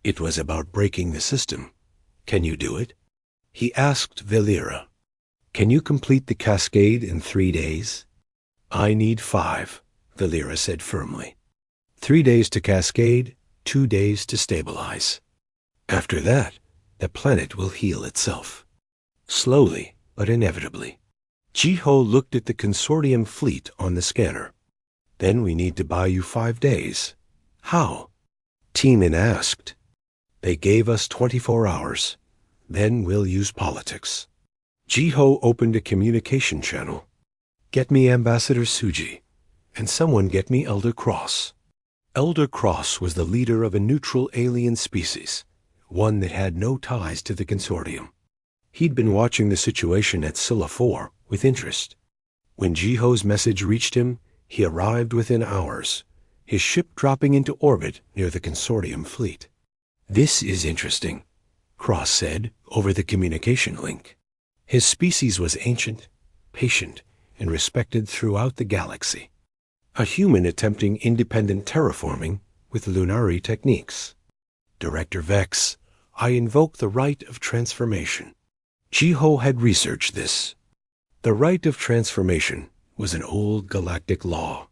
It was about breaking the system. Can you do it? He asked Valera. Can you complete the cascade in 3 days? I need 5, Valera said firmly. 3 days to cascade, 2 days to stabilize. After that, the planet will heal itself. Slowly, but inevitably. Jiho looked at the consortium fleet on the scanner. Then we need to buy you 5 days. How? Tiemann asked. They gave us 24 hours. Then we'll use politics. Jiho opened a communication channel. Get me Ambassador Suji, and someone get me Elder Cross. Elder Cross was the leader of a neutral alien species, one that had no ties to the consortium. He'd been watching the situation at Scylla 4 with interest. When Jiho's message reached him, he arrived within hours, his ship dropping into orbit near the consortium fleet. This is interesting, Cross said over the communication link. His species was ancient, patient, and respected throughout the galaxy. A human attempting independent terraforming with Lunari techniques. Director Vex, I invoke the right of transformation. Jiho had researched this. The right of transformation was an old galactic law.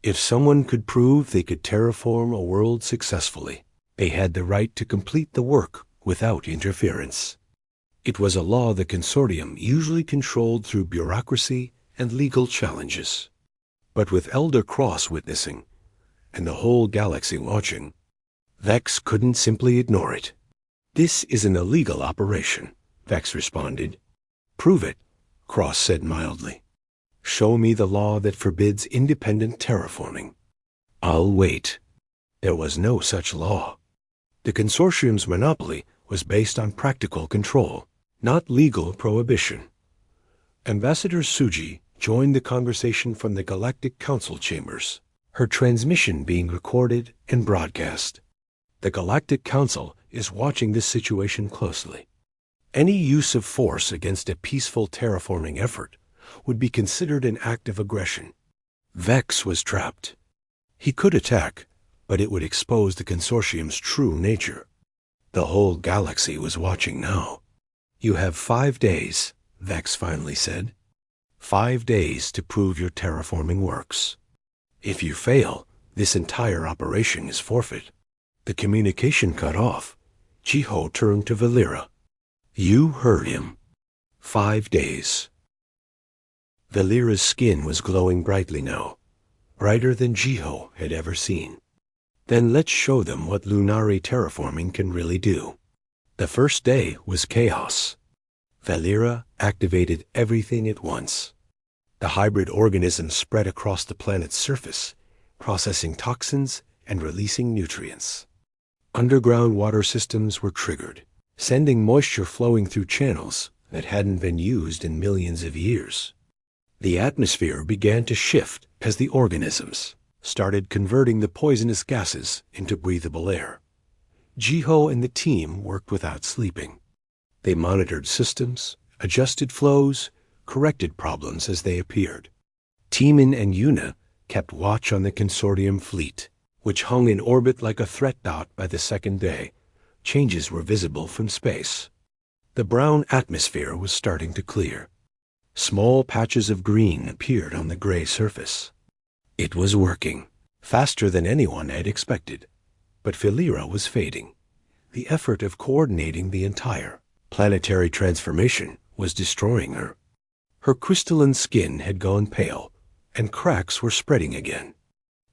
If someone could prove they could terraform a world successfully, they had the right to complete the work without interference. It was a law the consortium usually controlled through bureaucracy and legal challenges. But with Elder Cross witnessing, and the whole galaxy watching, Vex couldn't simply ignore it. This is an illegal operation, Vex responded. Prove it, Cross said mildly. Show me the law that forbids independent terraforming. I'll wait. There was no such law. The consortium's monopoly was based on practical control, not legal prohibition. Ambassador Suji joined the conversation from the Galactic Council chambers, her transmission being recorded and broadcast. The Galactic Council is watching this situation closely. Any use of force against a peaceful terraforming effort would be considered an act of aggression. Vex was trapped. He could attack, but it would expose the consortium's true nature. The whole galaxy was watching now. You have 5 days, Vex finally said. 5 days to prove your terraforming works. If you fail, this entire operation is forfeit. The communication cut off. Jiho turned to Valera. You heard him. 5 days. Valera's skin was glowing brightly now, brighter than Jiho had ever seen. Then let's show them what Lunari terraforming can really do. The first day was chaos. Valera activated everything at once. The hybrid organisms spread across the planet's surface, processing toxins and releasing nutrients. Underground water systems were triggered, sending moisture flowing through channels that hadn't been used in millions of years. The atmosphere began to shift as the organisms started converting the poisonous gases into breathable air. Jiho and the team worked without sleeping. They monitored systems, adjusted flows, corrected problems as they appeared. Tiemann and Yuna kept watch on the consortium fleet, which hung in orbit like a threat dot by the second day. Changes were visible from space. The brown atmosphere was starting to clear. Small patches of green appeared on the gray surface. It was working, faster than anyone had expected. But Valera was fading. The effort of coordinating the entire planetary transformation was destroying her. Her crystalline skin had gone pale, and cracks were spreading again.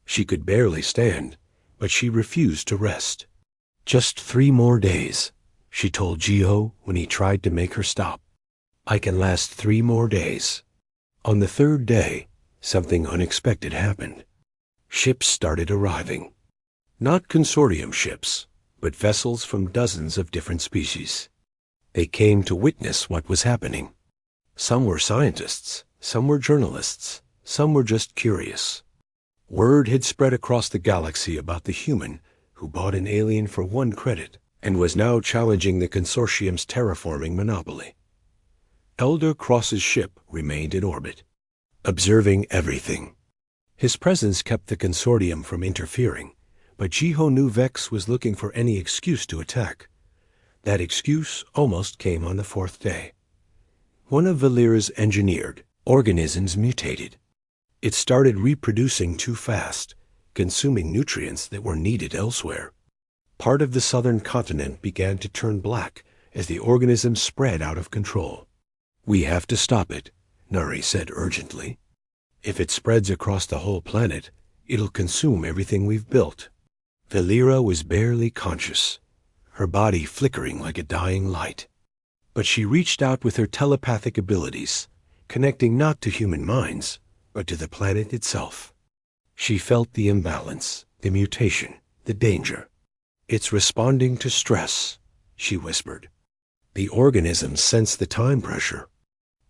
She could barely stand, but she refused to rest. Just 3 more days, she told Jiho when he tried to make her stop. I can last 3 more days. On the 3rd day, something unexpected happened. Ships started arriving. Not consortium ships, but vessels from dozens of different species. They came to witness what was happening. Some were scientists, some were journalists, some were just curious. Word had spread across the galaxy about the human who bought an alien for 1 credit and was now challenging the consortium's terraforming monopoly. Elder Cross's ship remained in orbit, observing everything. His presence kept the consortium from interfering, but Jiho knew Vex was looking for any excuse to attack. That excuse almost came on the fourth day. One of Valera's engineered organisms mutated. It started reproducing too fast, consuming nutrients that were needed elsewhere. Part of the southern continent began to turn black as the organism spread out of control. "We have to stop it," Nari said urgently. "If it spreads across the whole planet, it'll consume everything we've built." Valera was barely conscious, her body flickering like a dying light. But she reached out with her telepathic abilities, connecting not to human minds, but to the planet itself. She felt the imbalance, the mutation, the danger. "It's responding to stress," she whispered. "The organisms sense the time pressure.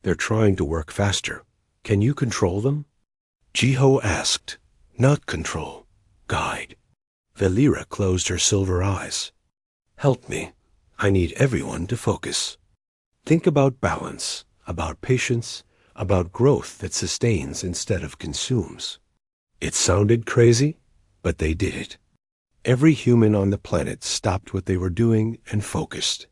They're trying to work faster. Can you control them?" Jiho asked. "Not control. Guide." Valera closed her silver eyes. "Help me. I need everyone to focus. Think about balance, about patience, about growth that sustains instead of consumes." It sounded crazy, but they did it. Every human on the planet stopped what they were doing and focused.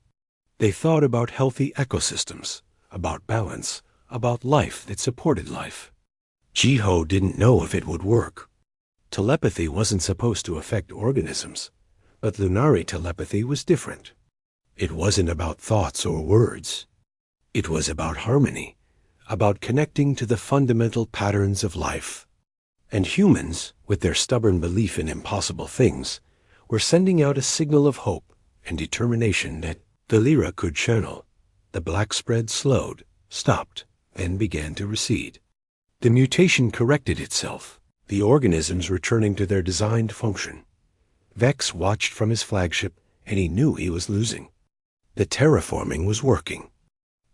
They thought about healthy ecosystems, about balance, about life that supported life. Jiho didn't know if it would work. Telepathy wasn't supposed to affect organisms, but Lunari telepathy was different. It wasn't about thoughts or words. It was about harmony, about connecting to the fundamental patterns of life. And humans, with their stubborn belief in impossible things, were sending out a signal of hope and determination that Valera could channel. The black spread slowed, stopped, then began to recede. The mutation corrected itself, the organisms returning to their designed function. Vex watched from his flagship, and he knew he was losing. The terraforming was working.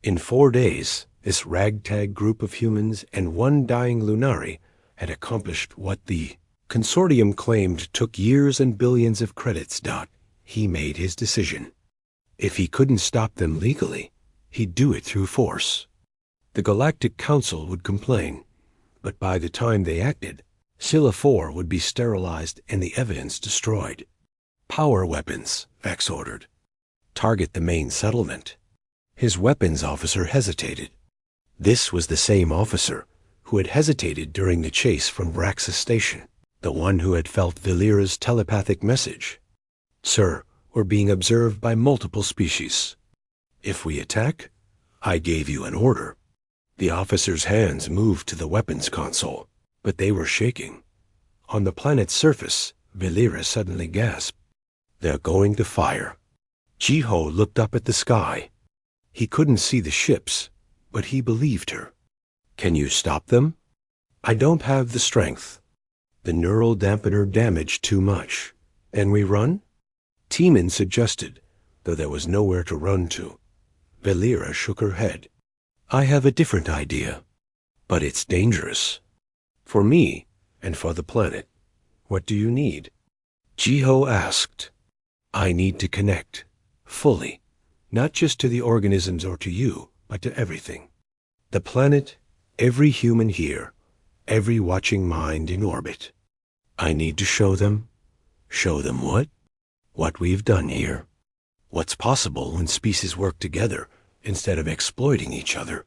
In 4 days, this ragtag group of humans and one dying Lunari had accomplished what the consortium claimed took years and billions of credits. He made his decision. If he couldn't stop them legally, he'd do it through force. The Galactic Council would complain, but by the time they acted, Scylla 4 would be sterilized and the evidence destroyed. "Power weapons," Vex ordered. "Target the main settlement." His weapons officer hesitated. This was the same officer who had hesitated during the chase from Braxis Station, the one who had felt Valera's telepathic message. "Sir, we're being observed by multiple species. If we attack, I gave you an order." The officer's hands moved to the weapons console, but they were shaking. On the planet's surface, Valera suddenly gasped. "They're going to fire." Jiho looked up at the sky. He couldn't see the ships, but he believed her. "Can you stop them?" "I don't have the strength. The neural dampener damaged too much." "And we run?" Teeman suggested, though there was nowhere to run to. Valera shook her head. "I have a different idea, but it's dangerous. For me, and for the planet. What do you need?" Jiho asked. "I need to connect, fully, not just to the organisms or to you, but to everything. The planet, every human here, every watching mind in orbit. I need to show them. Show them what? What we've done here. What's possible when species work together instead of exploiting each other."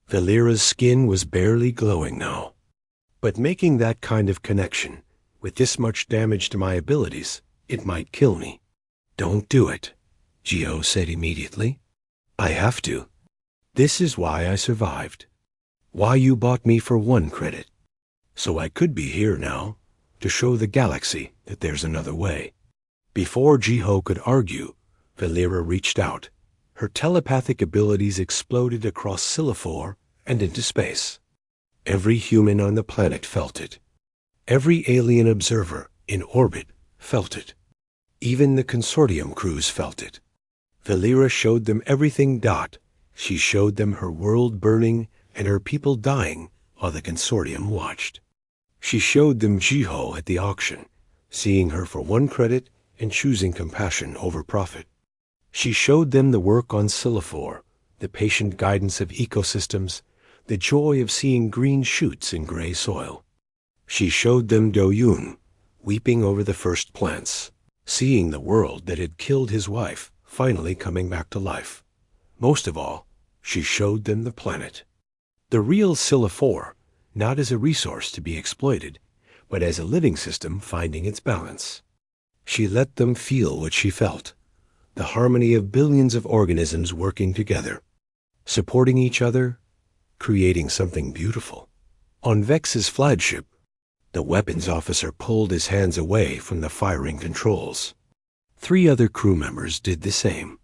Valera's skin was barely glowing now. "But making that kind of connection, with this much damage to my abilities, it might kill me." "Don't do it," Jiho said immediately. "I have to. This is why I survived. Why you bought me for 1 credit. So I could be here now, to show the galaxy that there's another way." Before Jiho could argue, Valera reached out. Her telepathic abilities exploded across Scylla 4 and into space. Every human on the planet felt it. Every alien observer in orbit felt it. Even the consortium crews felt it. Valera showed them everything. She showed them her world burning and her people dying while the consortium watched. She showed them Jiho at the auction, seeing her for 1 credit and choosing compassion over profit. She showed them the work on Scylla 4, the patient guidance of ecosystems, the joy of seeing green shoots in gray soil. She showed them Do-yoon, weeping over the first plants, seeing the world that had killed his wife finally coming back to life. Most of all, she showed them the planet. The real Scylla 4, not as a resource to be exploited, but as a living system finding its balance. She let them feel what she felt, the harmony of billions of organisms working together, supporting each other, creating something beautiful. On Vex's flagship, the weapons officer pulled his hands away from the firing controls. 3 other crew members did the same.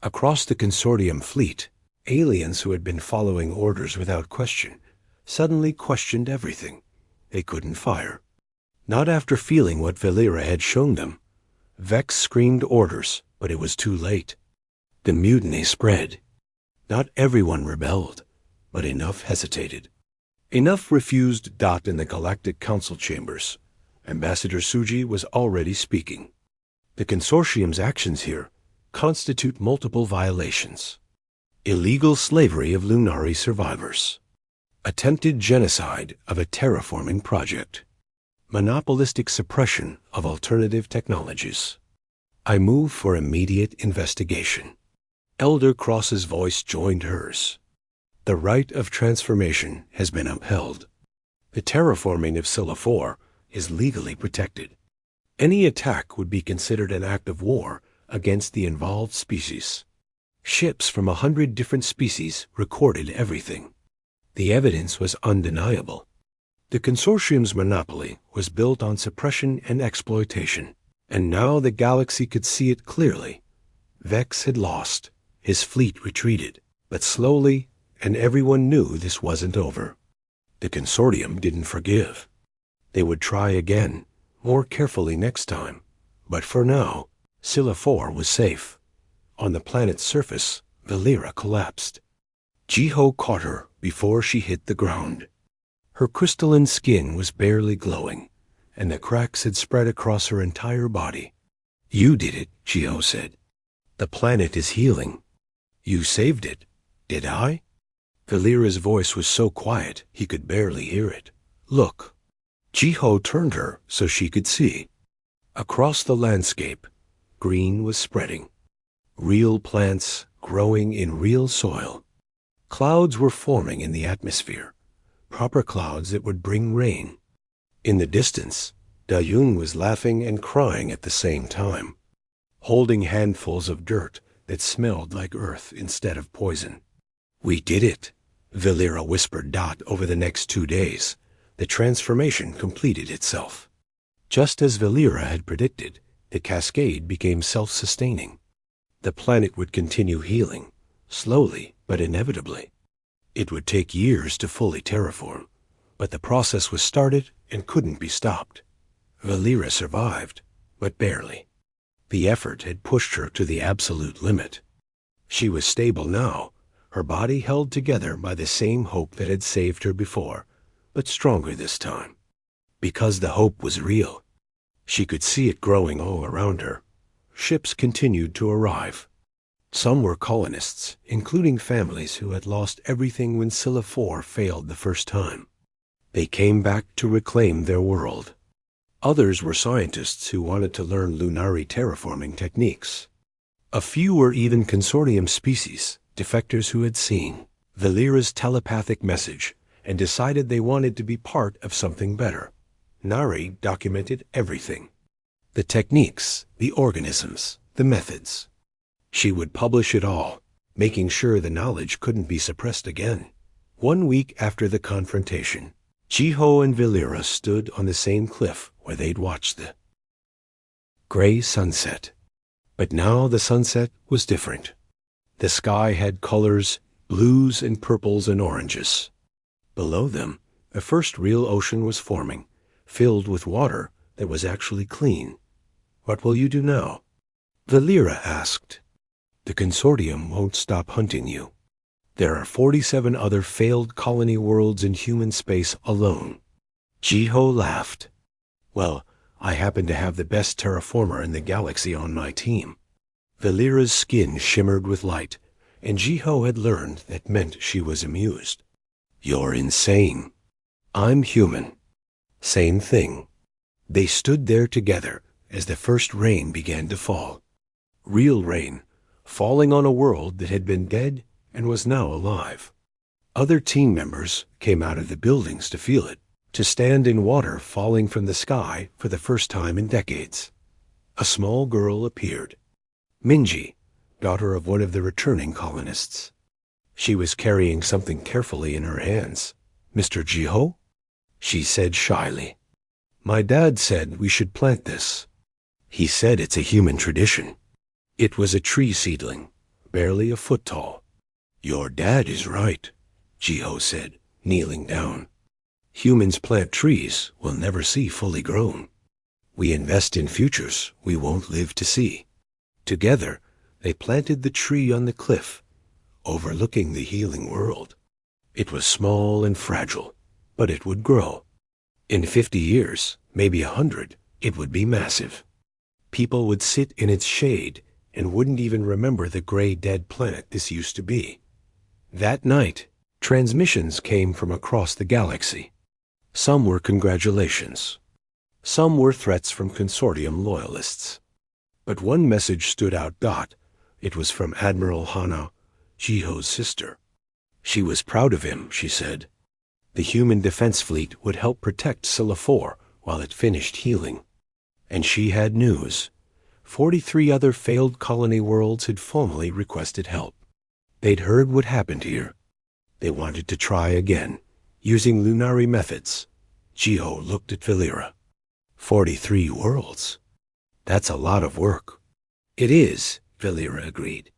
Across the consortium fleet, aliens who had been following orders without question suddenly questioned everything. They couldn't fire. Not after feeling what Valera had shown them. Vex screamed orders, but it was too late. The mutiny spread. Not everyone rebelled, but enough hesitated. Enough refused Dot in the Galactic Council chambers. Ambassador Suji was already speaking. The consortium's actions here constitute multiple violations. Illegal slavery of Lunari survivors. Attempted genocide of a terraforming project. Monopolistic suppression of alternative technologies. I move for immediate investigation. Elder Cross's voice joined hers. The right of transformation has been upheld. The terraforming of Scylla 4 is legally protected. Any attack would be considered an act of war against the involved species. Ships from 100 different species recorded everything. The evidence was undeniable. The consortium's monopoly was built on suppression and exploitation, and now the galaxy could see it clearly. Vex had lost. His fleet retreated, but slowly, and everyone knew this wasn't over. The consortium didn't forgive. They would try again, more carefully next time. But for now, Scylla 4 was safe. On the planet's surface, Valera collapsed. Jiho caught her before she hit the ground. Her crystalline skin was barely glowing, and the cracks had spread across her entire body. You did it, Jiho said. The planet is healing. You saved it. Did I? Valera's voice was so quiet he could barely hear it. Look. Jiho turned her so she could see. Across the landscape, green was spreading. Real plants growing in real soil. Clouds were forming in the atmosphere, proper clouds that would bring rain. In the distance, Da-yoon was laughing and crying at the same time, holding handfuls of dirt that smelled like earth instead of poison. We did it, Valera whispered Dot over the next 2 days. The transformation completed itself. Just as Valera had predicted, the cascade became self-sustaining. The planet would continue healing, slowly but inevitably. It would take years to fully terraform, but the process was started and couldn't be stopped. Valera survived, but barely. The effort had pushed her to the absolute limit. She was stable now, her body held together by the same hope that had saved her before, but stronger this time. Because the hope was real. She could see it growing all around her. Ships continued to arrive. Some were colonists, including families who had lost everything when Scylla 4 failed the first time. They came back to reclaim their world. Others were scientists who wanted to learn Lunari terraforming techniques. A few were even consortium species, defectors who had seen Valera's telepathic message and decided they wanted to be part of something better. Nari documented everything. The techniques, the organisms, the methods. She would publish it all, making sure the knowledge couldn't be suppressed again. 1 week after the confrontation, Jiho and Valera stood on the same cliff where they'd watched the gray sunset. But now the sunset was different. The sky had colors, blues and purples and oranges. Below them, the first real ocean was forming, filled with water that was actually clean. What will you do now? Valera asked. The consortium won't stop hunting you. There are 47 other failed colony worlds in human space alone. Jiho laughed. Well, I happen to have the best terraformer in the galaxy on my team. Valera's skin shimmered with light, and Jiho had learned that meant she was amused. "You're insane." "I'm human." Same thing. They stood there together as the first rain began to fall. Real rain, falling on a world that had been dead and was now alive. Other team members came out of the buildings to feel it, to stand in water falling from the sky for the first time in decades. A small girl appeared. Minji, daughter of one of the returning colonists. She was carrying something carefully in her hands. "Mr. Jiho?" She said shyly. "My dad said we should plant this. He said it's a human tradition." It was a tree seedling, barely a foot tall. "Your dad is right," Jiho said, kneeling down. "Humans plant trees we'll never see fully grown. We invest in futures we won't live to see." Together, they planted the tree on the cliff, overlooking the healing world. It was small and fragile, but it would grow. In 50 years, maybe 100, it would be massive. People would sit in its shade and wouldn't even remember the gray dead planet this used to be. That night, transmissions came from across the galaxy. Some were congratulations. Some were threats from consortium loyalists. But one message stood out. It was from Admiral Hana, Jiho's sister. She was proud of him, she said. The human defense fleet would help protect Scylla 4 while it finished healing. And she had news. 43 other failed colony worlds had formally requested help. They'd heard what happened here. They wanted to try again, using Lunari methods. Jiho looked at Valera. 43 worlds. That's a lot of work. It is, Valera agreed.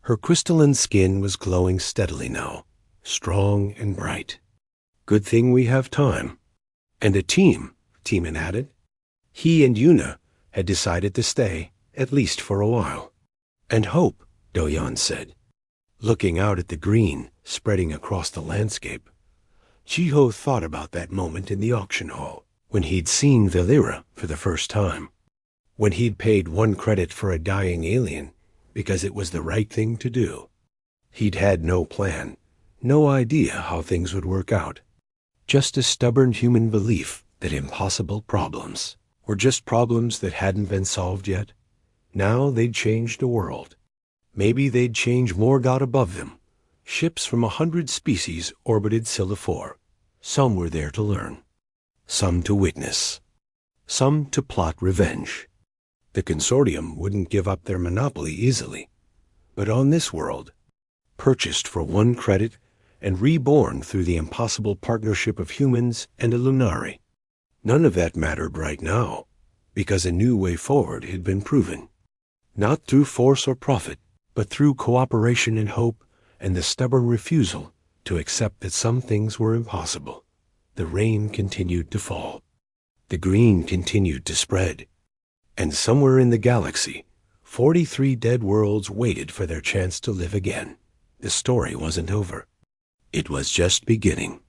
Her crystalline skin was glowing steadily now, strong and bright. Good thing we have time. And a team, Teeman added. He and Yuna had decided to stay, at least for a while. And hope, Doyan said, looking out at the green spreading across the landscape. Jiho thought about that moment in the auction hall, when he'd seen Valera for the first time. When he'd paid 1 credit for a dying alien because it was the right thing to do. He'd had no plan, no idea how things would work out. Just a stubborn human belief that impossible problems were just problems that hadn't been solved yet. Now they'd change the world. Maybe they'd change more got above them. Ships from 100 species orbited Scylla 4. Some were there to learn. Some to witness. Some to plot revenge. The consortium wouldn't give up their monopoly easily. But on this world, purchased for 1 credit and reborn through the impossible partnership of humans and a Lunari, none of that mattered right now, because a new way forward had been proven. Not through force or profit, but through cooperation and hope and the stubborn refusal to accept that some things were impossible. The rain continued to fall. The green continued to spread. And somewhere in the galaxy, 43 dead worlds waited for their chance to live again. The story wasn't over. It was just beginning.